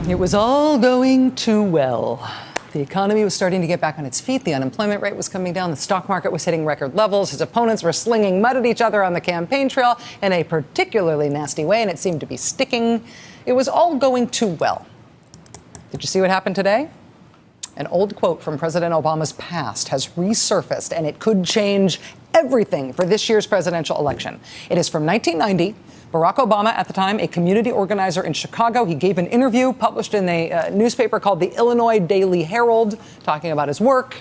It was all going too well. The economy was starting to get back on its feet. The unemployment rate was coming down. The stock market was hitting record levels. His opponents were slinging mud at each other on the campaign trail in a particularly nasty way, and it seemed to be sticking. It was all going too well. Did you see what happened today? An old quote from President Obama's past has resurfaced, and it could change everything for this year's presidential election. It is from 1990. Barack Obama, at the time, a community organizer in Chicago, he gave an interview published in a newspaper called the Illinois Daily Herald, talking about his work.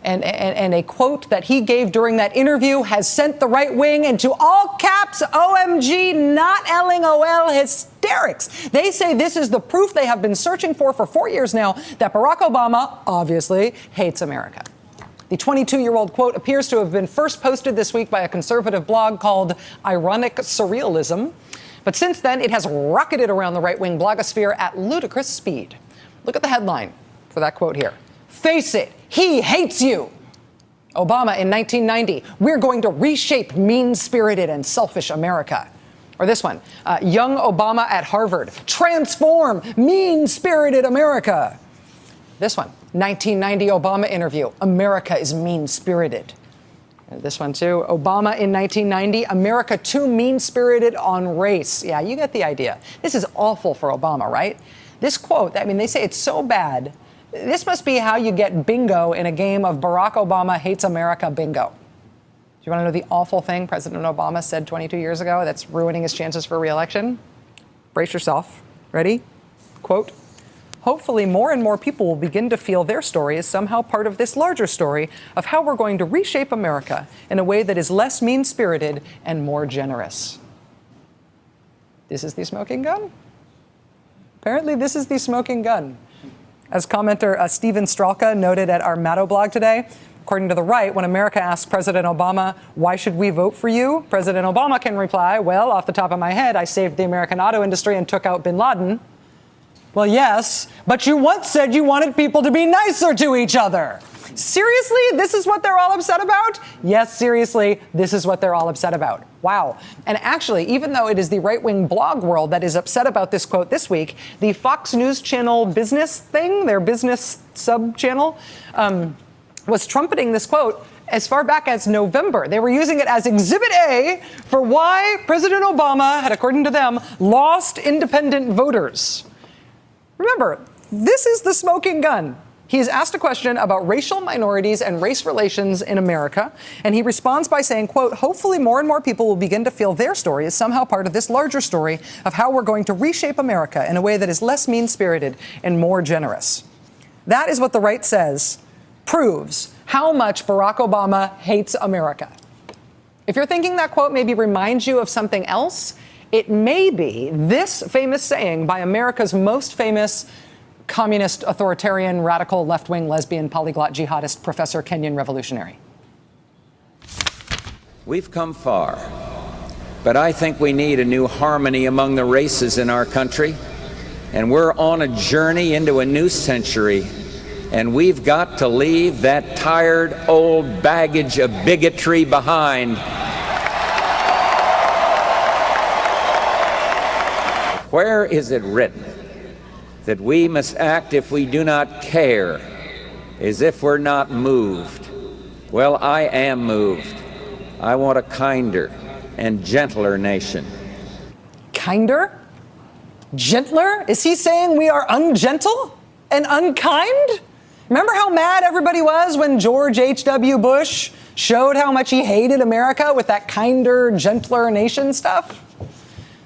And a quote that he gave during that interview has sent the right wing into all caps, OMG, not LOL, hysterics. They say this is the proof they have been searching for 4 years now that Barack Obama, obviously, hates America. The 22-year-old quote appears to have been first posted this week by a conservative blog called Ironic Surrealism. But since then, it has rocketed around the right-wing blogosphere at ludicrous speed. Look at the headline for that quote here. Face it, he hates you. Obama in 1990, we're going to reshape mean-spirited and selfish America. Or this one, young Obama at Harvard, transform mean-spirited America. This one, 1990 Obama interview, America is mean-spirited. And this one too, Obama in 1990, America too mean-spirited on race. Yeah, you get the idea. This is awful for Obama, right? This quote, I mean, they say it's so bad. This must be how you get bingo in a game of Barack Obama hates America bingo. Do you want to know the awful thing President Obama said 22 years ago that's ruining his chances for re-election? Brace yourself. Ready? Quote, hopefully more and more people will begin to feel their story is somehow part of this larger story of how we're going to reshape America in a way that is less mean-spirited and more generous. This is the smoking gun? Apparently this is the smoking gun. As commenter Steven Stralka noted at our Maddow blog today, according to the right, when America asks President Obama, why should we vote for you? President Obama can reply, well, off the top of my head, I saved the American auto industry and took out bin Laden. Well, yes, but you once said you wanted people to be nicer to each other. Seriously, this is what they're all upset about? Yes, seriously, this is what they're all upset about. Wow. And actually, even though it is the right-wing blog world that is upset about this quote this week, the Fox News Channel business thing, their business sub-channel, was trumpeting this quote as far back as November. They were using it as Exhibit A for why President Obama had, according to them, lost independent voters. Remember, this is the smoking gun. He is asked a question about racial minorities and race relations in America, and he responds by saying, quote, hopefully more and more people will begin to feel their story is somehow part of this larger story of how we're going to reshape America in a way that is less mean-spirited and more generous. That is what the right says proves how much Barack Obama hates America. If you're thinking that quote maybe reminds you of something else, it may be this famous saying by America's most famous communist, authoritarian, radical, left-wing, lesbian, polyglot, jihadist, professor, Kenyan revolutionary. We've come far, but I think we need a new harmony among the races in our country. And we're on a journey into a new century, and we've got to leave that tired old baggage of bigotry behind. Where is it written that we must act if we do not care, as if we're not moved? Well, I am moved. I want a kinder and gentler nation. Kinder? Gentler? Is he saying we are ungentle and unkind? Remember how mad everybody was when George H.W. Bush showed how much he hated America with that kinder, gentler nation stuff?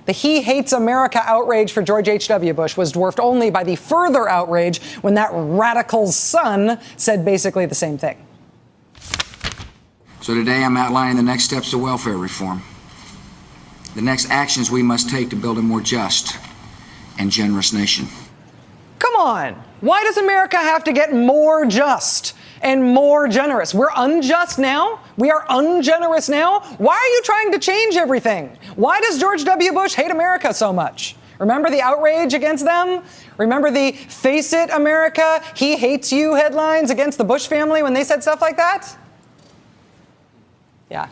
The he hates America outrage for George H.W. Bush was dwarfed only by the further outrage when that radical's son said basically the same thing. So today I'm outlining the next steps to welfare reform. The next actions we must take to build a more just and generous nation. Come on. Why does America have to get more just and more generous? We're unjust now? We are ungenerous now? Why are you trying to change everything? Why does George W. Bush hate America so much? Remember the outrage against them? Remember the face it, America, he hates you headlines against the Bush family when they said stuff like that? Yeah.